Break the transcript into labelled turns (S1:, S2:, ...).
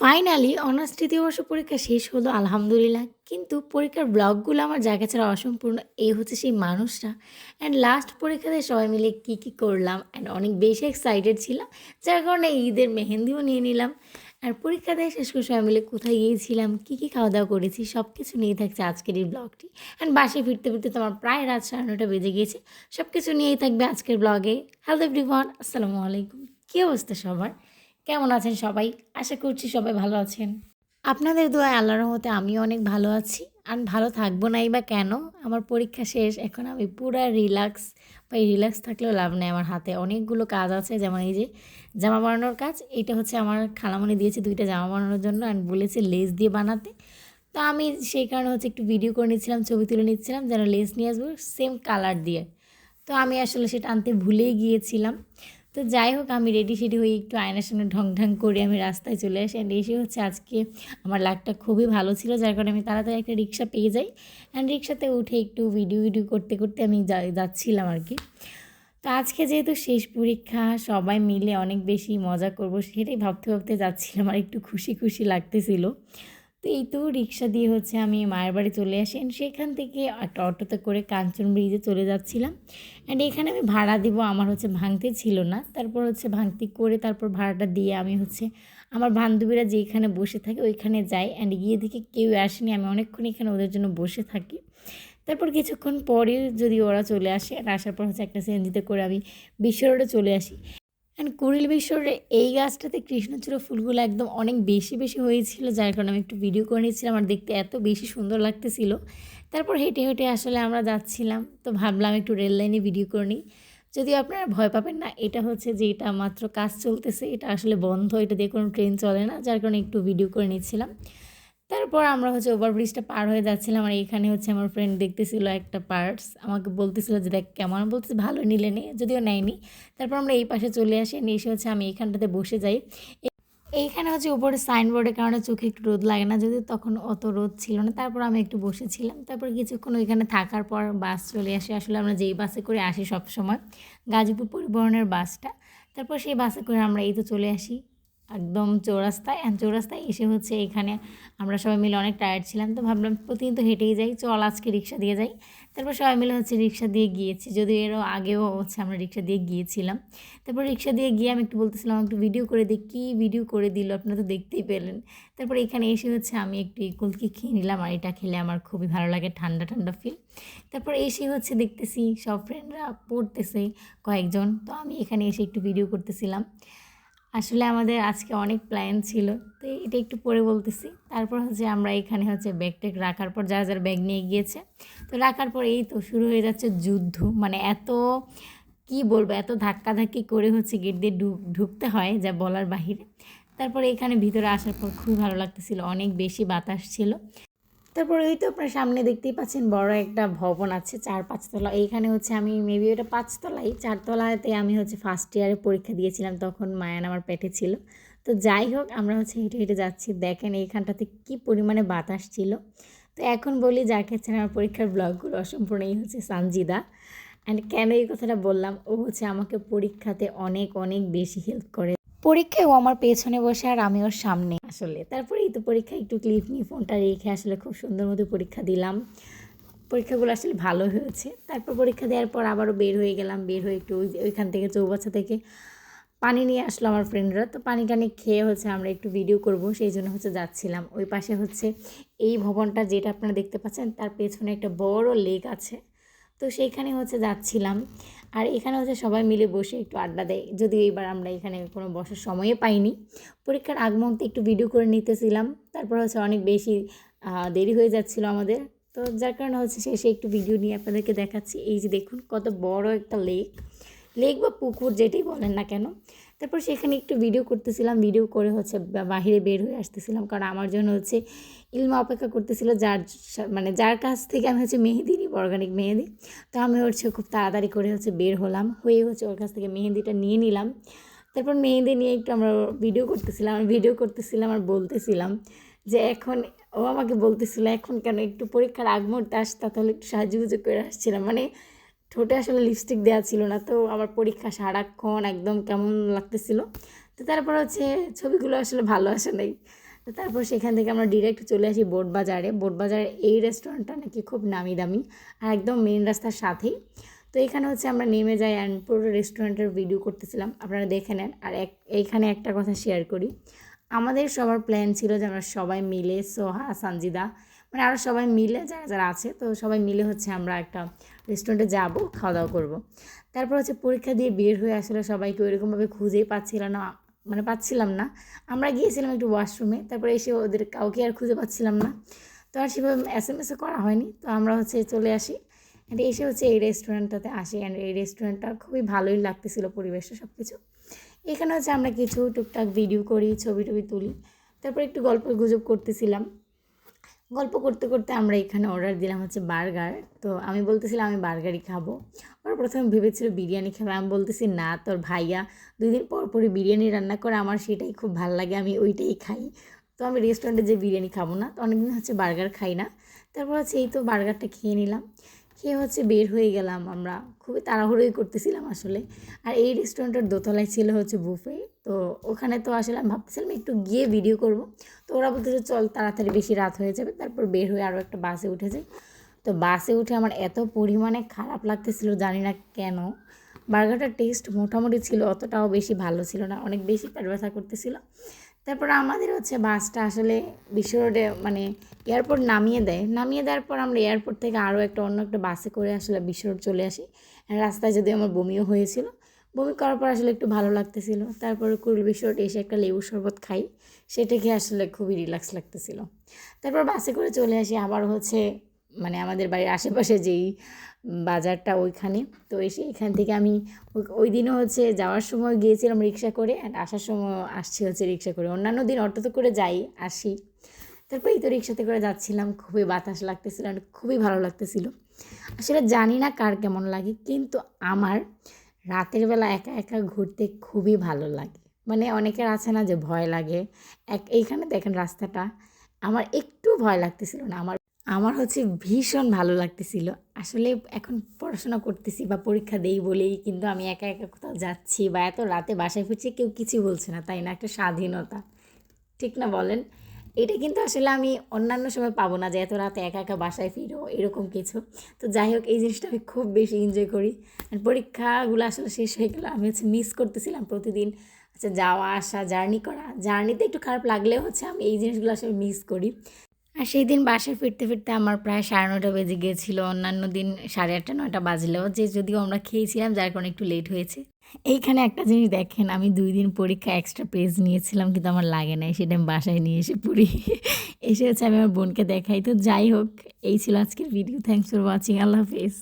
S1: Finally honours তৃতীয় বর্ষ পরীক্ষা শেষ হলো আলহামদুলিল্লাহ। কিন্তু পরীক্ষার ব্লগগুলো আমার জায়গা ছাড়া অসম্পূর্ণ। এই হচ্ছে সেই মানুষটা। অ্যান্ড লাস্ট পরীক্ষাতে সবাই মিলে কী করলাম অ্যান্ড অনেক বেশি এক্সাইটেড ছিলাম। যার কারণে ঈদের মেহেন্দিও নিয়ে নিলাম। আর পরীক্ষা দিয়ে শেষ করে সবাই মিলে কোথায় গিয়েছিলাম, কী খাওয়া দাওয়া করেছি সব কিছু নিয়ে থাকছে আজকের এই ব্লগটি। অ্যান্ড বাসায় ফিরতে ফিরতে তো আমার প্রায় রাত 9:30 বেজে গিয়েছে। সব কিছু নিয়েই থাকবে আজকের ব্লগে। হ্যালো এভরিওয়ান, আসসালামু আলাইকুম। কী অবস্থা সবার? কেমন আছেন সবাই? আশা করছি সবাই ভালো আছেন। আপনাদের দোয়ায় আল্লাহর রহমতে আমিও অনেক ভালো আছি। আর ভালো থাকবো নাই বা কেন? আমার পরীক্ষা শেষ। এখন আমি পুরা রিল্যাক্স। বা এই রিল্যাক্স থাকলেও লাভ নেই। আমার হাতে অনেকগুলো কাজ আছে। যেমন এই যে জামা বানানোর কাজ। এটা হচ্ছে আমার খালামণি দিয়েছে 2টা জামা বানানোর জন্য অ্যান্ড বলেছে লেস দিয়ে বানাতে। তো আমি সেই কারণে হচ্ছে একটু ভিডিও করে নিচ্ছিলাম, ছবি তুলে নিচ্ছিলাম যেন লেস নিয়ে আসবো সেম কালার দিয়ে। তো আমি আসলে সেটা আনতে ভুলেই গিয়েছিলাম। তো যাই হোক, আমি রেডি হয়ে একটু আয়নার সামনে ঢং করে আমি রাস্তায় চলে আসি। অ্যান্ড এসে হচ্ছে আজকে আমার লাকটা খুবই ভালো ছিল, যার কারণে আমি তাড়াতাড়ি একটা রিক্সা পেয়ে যাই। অ্যান্ড রিক্সাতে উঠে একটু ভিডিও করতে আমি যাচ্ছিলাম আর কি। তো আজকে যেহেতু শেষ পরীক্ষা, সবাই মিলে অনেক বেশি মজা করব সেটাই ভাবতে যাচ্ছিলাম, আর একটু খুশি লাগতেছিল। তো এই তো রিক্সা দিয়ে হচ্ছে আমি মায়ের বাড়ি চলে আসি। অ্যান্ড সেখান থেকে একটা অটোতে করে কাঞ্চন ব্রিজে চলে যাচ্ছিলাম। অ্যান্ড এখানে আমি ভাড়া দিব, আমার হচ্ছে ভাঙতি ছিল না। তারপর হচ্ছে ভাঙতি করে তারপর ভাড়াটা দিয়ে আমি হচ্ছে আমার বান্ধবীরা যেখানে বসে থাকে ওইখানে যাই। অ্যান্ড গিয়ে দেখি কেউ আসেনি, আমি অনেকক্ষণ এখানে ওদের জন্য বসে থাকি। তারপর কিছুক্ষণ পরে যদি ওরা চলে আসে, আর আসার পর হচ্ছে একটা সিএনজিতে করে আমি বিশ্ব রোডে চলে আসি। অ্যান্ড কুড়িল বিশ্ব রোডে এই গাছটাতে কৃষ্ণচূড়া ফুলগুলো একদম অনেক বেশি হয়েছিল, যার কারণে আমি একটু ভিডিও করে নিচ্ছিলাম। আর দেখতে এত বেশি সুন্দর লাগতেছিল। তারপর হেঁটে আসলে আমরা যাচ্ছিলাম, তো ভাবলাম একটু রেল লাইনে ভিডিও করে নিই। যদিও আপনারা ভয় পাবেন না, এটা হচ্ছে যে এটা মাত্র কাজ চলতেছে, এটা আসলে বন্ধ, এটা দিয়ে কোনো ট্রেন চলে না, যার কারণে একটু ভিডিও করে নিচ্ছিলাম। তারপর আমরা হচ্ছে ওভারব্রিজটা পার হয়ে যাচ্ছিলাম। আর এখানে হচ্ছে আমার ফ্রেন্ড দেখতেছিল একটা পার্টস, আমাকে বলতেছিল যে দেখ কেমন, বলতেছে ভালো নিলে নে, যদিও নেয়নি। তারপর আমরা এই পাশে চলে আসি, এসে হচ্ছে আমি এইখানটাতে বসে যাই। এইখানে হচ্ছে উপরে সাইনবোর্ডের কারণে চোখে একটু রোদ লাগে না, যদিও তখন অত রোদ ছিল না। তারপর আমি একটু বসেছিলাম। তারপর কিছুক্ষণ ওইখানে থাকার পর বাস চলে আসে। আসলে আমরা যেই বাসে করে আসি সবসময়, গাজীপুর পরিবহনের বাসটা। তারপর সেই বাসে করে আমরা এই তো চলে আসি একদম চৌরাস্তায়। চৌরাস্তায় এসে হচ্ছে এখানে আমরা সবাই মিলে অনেক টায়ার্ড ছিলাম, তো ভাবলাম প্রতিদিন তো হেঁটেই যাই, চল আজকে রিক্সা দিয়ে যাই। তারপর সবাই মিলে হচ্ছে রিক্সা দিয়ে গিয়েছি, যদিও এরও আগেও হচ্ছে আমরা রিক্সা দিয়ে গিয়েছিলাম। তারপর রিক্সা দিয়ে গিয়ে আমি একটু বলতেছিলাম একটু ভিডিও করে দিই, কী ভিডিও করে দিল, আপনারা তো দেখতেই পেলেন। তারপর এখানে এসে হচ্ছে আমি একটু কুলকি খেয়ে নিলাম, আর এটা খেলে আমার খুবই ভালো লাগে, ঠান্ডা ফিল। তারপর এসে হচ্ছে দেখতেছি সব ফ্রেন্ডরা পড়তেছে কয়েকজন, তো আমি এখানে এসে একটু ভিডিও করতেছিলাম। আসলে আমাদের আজকে অনেক প্ল্যান ছিল, তো এটা একটু পরে বলতেছি। তারপর হচ্ছে আমরা এখানে হচ্ছে ব্যাগ ট্যাগ রাখার পর যারা ব্যাগ নিয়ে গিয়েছে, তো রাখার পর এই তো শুরু হয়ে যাচ্ছে যুদ্ধ। মানে এত কি বলবো, এত ধাক্কাধাক্কি করে হচ্ছে গেট দিয়ে ঢুকতে হয় যা বলার বাহিরে। তারপরে এখানে ভিতরে আসার পর খুবই ভালো লাগতেছিল, অনেক বেশি বাতাস ছিল। তারপর ওই তো আপনার সামনে দেখতেই পাচ্ছেন বড় একটা ভবন আছে 4-5 তলা। এইখানে হচ্ছে আমি মেবি ওটা 5 তলাই, 4 তলাতে আমি হচ্ছে ফার্স্ট ইয়ারে পরীক্ষা দিয়েছিলাম, তখন মায়ান আমার পেটে ছিল। তো যাই হোক, আমরা হচ্ছে হেঁটে যাচ্ছি। দেখেন এইখানটাতে কি পরিমাণে বাতাস ছিল। তো এখন বলি যার ক্ষেত্রে আমার পরীক্ষার ব্লগগুলো অসম্পূর্ণ, এই হচ্ছে সানজিদা। অ্যান্ড কেন এই কথাটা বললাম, ও হচ্ছে আমাকে পরীক্ষাতে অনেক বেশি হেল্প করে। পরীক্ষায় ও আমার পেছনে বসে আর আমি ওর সামনে আসলে। তারপরে এই তো পরীক্ষায় একটু ক্লিপ নিয়ে ফোনটা রেখে আসলে খুব সুন্দর মতো পরীক্ষা দিলাম। পরীক্ষাগুলো আসলে ভালো হয়েছে। তারপর পরীক্ষা দেওয়ার পর আবারও বের হয়ে গেলাম। বের হয়ে একটু ওইখান থেকে চৌবাচ্চা থেকে পানি নিয়ে আসলো আমার ফ্রেন্ডরা। তো পানি টানি খেয়ে হচ্ছে আমরা একটু ভিডিও করব, সেই জন্য হচ্ছে যাচ্ছিলাম। ওই পাশে হচ্ছে এই ভবনটা যেটা আপনারা দেখতে পাচ্ছেন, তার পেছনে একটা বড় লেক আছে। তো সেইখানে হচ্ছে যাচ্ছিলাম। আর এখানে হচ্ছে সবাই মিলে বসে একটু আড্ডা দেয়, যদিও এইবার আমরা এখানে কোনো বসার সময়ই পাইনি। পরীক্ষার আগ মুহূর্তে একটু ভিডিও করে নিতেছিলাম। তারপর হচ্ছে অনেক বেশি দেরি হয়ে যাচ্ছিলো আমাদের, তো যার কারণে হচ্ছে শেষে একটু ভিডিও নিয়ে আপনাদেরকে দেখাচ্ছি। এই যে দেখুন কত বড় একটা লেক বা পুকুর যেটাই বলেন না কেন। তারপর সেখানে একটু ভিডিও করতেছিলাম, ভিডিও করে হচ্ছে বাহিরে বের হয়ে আসতেছিলাম, কারণ আমার জন্য হচ্ছে ইলমা অপেক্ষা করতেছিল, যার কাছ থেকে আমি হচ্ছে মেহেদি নিব, অর্গানিক মেহেদি। তো আমি হচ্ছে খুব তাড়াতাড়ি করে হচ্ছে বের হলাম, হয়ে হচ্ছে ওর কাছ থেকে মেহেদিটা নিয়ে নিলাম। তারপর মেহেদি নিয়ে একটু আমরা ভিডিও করতেছিলাম আর বলতেছিলাম যে এখন, ও আমাকে বলতেছিল এখন কেন একটু পরীক্ষার আগ মুহূর্তে আসতা, তাহলে একটু সাজুগুজু করে আসছিলাম। মানে ঠোঁটে আসলে লিপস্টিক দেওয়া ছিল না, তো আমার পরীক্ষা সারাক্ষণ একদম কেমন লাগতেছিল। তো তারপর হচ্ছে ছবিগুলো আসলে ভালো আসে নাই, তো তারপর সেখান থেকে আমরা ডিরেক্ট চলে আসি বোটবাজারে। বোটবাজারে এই রেস্টুরেন্টটা নাকি খুব নামি দামি আর একদম মেন রাস্তার সাথেই। তো এখানে হচ্ছে আমরা নেমে যাই অ্যান্ড পুরো রেস্টুরেন্টের ভিডিও করতেছিলাম, আপনারা দেখে নেন। আর এইখানে একটা কথা শেয়ার করি, আমাদের সবার প্ল্যান ছিল যে আমরা সবাই মিলে, সোহা, সানজিদা, মানে আরও সবাই মিলে যারা যারা আছে, তো সবাই মিলে হচ্ছে আমরা একটা রেস্টুরেন্টে যাব, খাওয়া দাওয়া করবো। তারপর হচ্ছে পরীক্ষা দিয়ে বের হয়ে আসলে সবাইকে ওইরকমভাবে খুঁজেই পাচ্ছিল না, মানে পাচ্ছিলাম না। আমরা গিয়েছিলাম একটু ওয়াশরুমে, তারপরে এসে ওদের কাউকে আর খুঁজে পাচ্ছিলাম না। তো আর সেভাবে এসএমএসও করা হয়নি, তো আমরা হচ্ছে চলে আসি অ্যান্ড এসে হচ্ছে এই রেস্টুরেন্টটাতে আসি। অ্যান্ড এই রেস্টুরেন্টটা খুবই ভালোই লাগতেছিলো, পরিবেশটা সব কিছু। এখানে হচ্ছে আমরা কিছু টুকটাক ভিডিও করি, ছবি টবি তুলি, তারপর একটু গল্প গুজব করতেছিলাম। গল্প করতে করতে আমরা এখানে অর্ডার দিলাম হচ্ছে বার্গার। তো আমি বলতেছিলাম আমি বার্গারই খাবো। ওরা প্রথমে ভেবেছিল বিরিয়ানি খাবো, আমি বলতেছি না, তোর ভাইয়া 2 দিন পর পরই বিরিয়ানি রান্না করে, আমার সেটাই খুব ভালো লাগে, আমি ওইটাই খাই। তো আমি রেস্টুরেন্টে যে বিরিয়ানি খাবো না, তো অনেকদিন হচ্ছে বার্গার খাই না। তারপর হচ্ছে এই তো বার্গারটা খেয়ে নিলাম, খেয়ে হচ্ছে বের হয়ে গেলাম। আমরা খুবই তাড়াহুড়োই করতেছিলাম আসলে। আর এই রেস্টুরেন্টের দোতলায় ছিল হচ্ছে বুফে। তো ওখানে তো আসলে আমি ভাবতেছিলাম একটু গিয়ে ভিডিও করব। তো ওরা বলতেছে চল তাড়াতাড়ি, বেশি রাত হয়ে যাবে। তারপর বের হয়ে আরও একটা বাসে উঠে যাই। তো বাসে উঠে আমার এত পরিমাণে খারাপ লাগতেছিল, জানি না কেন। বার্গারটার টেস্ট মোটামুটি ছিল, অতটাও বেশি ভালো ছিল না, অনেক বেশি পেট ব্যথা করতেছিল। তারপর আমাদের হচ্ছে বাসটা আসলে বিশ্ব রোডে মানে এয়ারপোর্ট নামিয়ে দেয়, নামিয়ে দেওয়ার পর আমরা এয়ারপোর্ট থেকে আরও অন্য একটা বাসে করে আসলে বিশ্ব রোড চলে আসি। রাস্তায় যদিও আমার বমিও হয়েছিল, বমি করার পর আসলে একটু ভালো লাগতেছিল। তারপর কুড়িল বিশ্ব রোড এসে একটা লেবু শরবত খাই, সেটা খেয়ে আসলে খুবই রিল্যাক্স লাগতেছিল। তারপর বাসে করে চলে আসি আবার হচ্ছে মানে আমাদের বাড়ির আশেপাশে যেই বাজারটা ওইখানে। তো এসে এখান থেকে আমি ওই দিনও হচ্ছে যাওয়ার সময় গিয়েছিলাম রিক্সা করে, অ্যান্ড আসার সময় আসছি হচ্ছে রিক্সা করে। অন্যান্য দিন অটোতে করে যাই আসি, তারপর এই তো রিক্সাতে করে যাচ্ছিলাম, খুবই বাতাস লাগতেছিল, খুবই ভালো লাগতেছিল। আসলে জানি না কার কেমন লাগে, কিন্তু আমার রাতের বেলা একা একা ঘুরতে খুবই ভালো লাগে। মানে অনেকের আছে না যে ভয় লাগে, এইখানে দেখেন রাস্তাটা, আমার একটু ভয় লাগতেছিল না, আমার আমার হচ্ছে ভীষণ ভালো লাগতেছিল। আসলে এখন পড়াশোনা করতেছি বা পরীক্ষা দেই বলেই কিন্তু আমি একা একা কোথাও যাচ্ছি বা এত রাতে বাসায় ফিরছি, কেউ কিছুই বলছে না, তাই না? একটা স্বাধীনতা, ঠিক না বলেন? এটা কিন্তু আসলে আমি অন্যান্য সময় পাবো না, যে এত রাতে একা একা বাসায় ফিরো এরকম কিছু। তো যাই হোক, এই জিনিসটা আমি খুব বেশি এনজয় করি। আর পরীক্ষাগুলো আসলে শেষ হয়ে গেলো, আমি হচ্ছে মিস করতেছিলাম প্রতিদিন আচ্ছা যাওয়া আসা, জার্নি করা। জার্নিতে একটু খারাপ লাগলেও হচ্ছে আমি এই জিনিসগুলো আসলে মিস করি। আর সেই দিন বাসায় ফিরতে ফিরতে আমার প্রায় 9:30 বেজে গিয়েছিল। অন্যান্য দিন 8:30 9টা বাজলেও, যে যদিও আমরা খেয়েছিলাম যার কারণে একটু লেট হয়েছে। এইখানে একটা জিনিস দেখেন, আমি 2 দিন পরীক্ষা এক্সট্রা পেজ নিয়েছিলাম কিন্তু আমার লাগে নাই, সেটা আমি বাসায় নিয়ে এসে পড়ি। এসে হচ্ছে আমি আমার বোনকে দেখাই। তো যাই হোক, এই ছিল আজকের ভিডিও। Thanks for watching. আল্লাহ হাফেজ।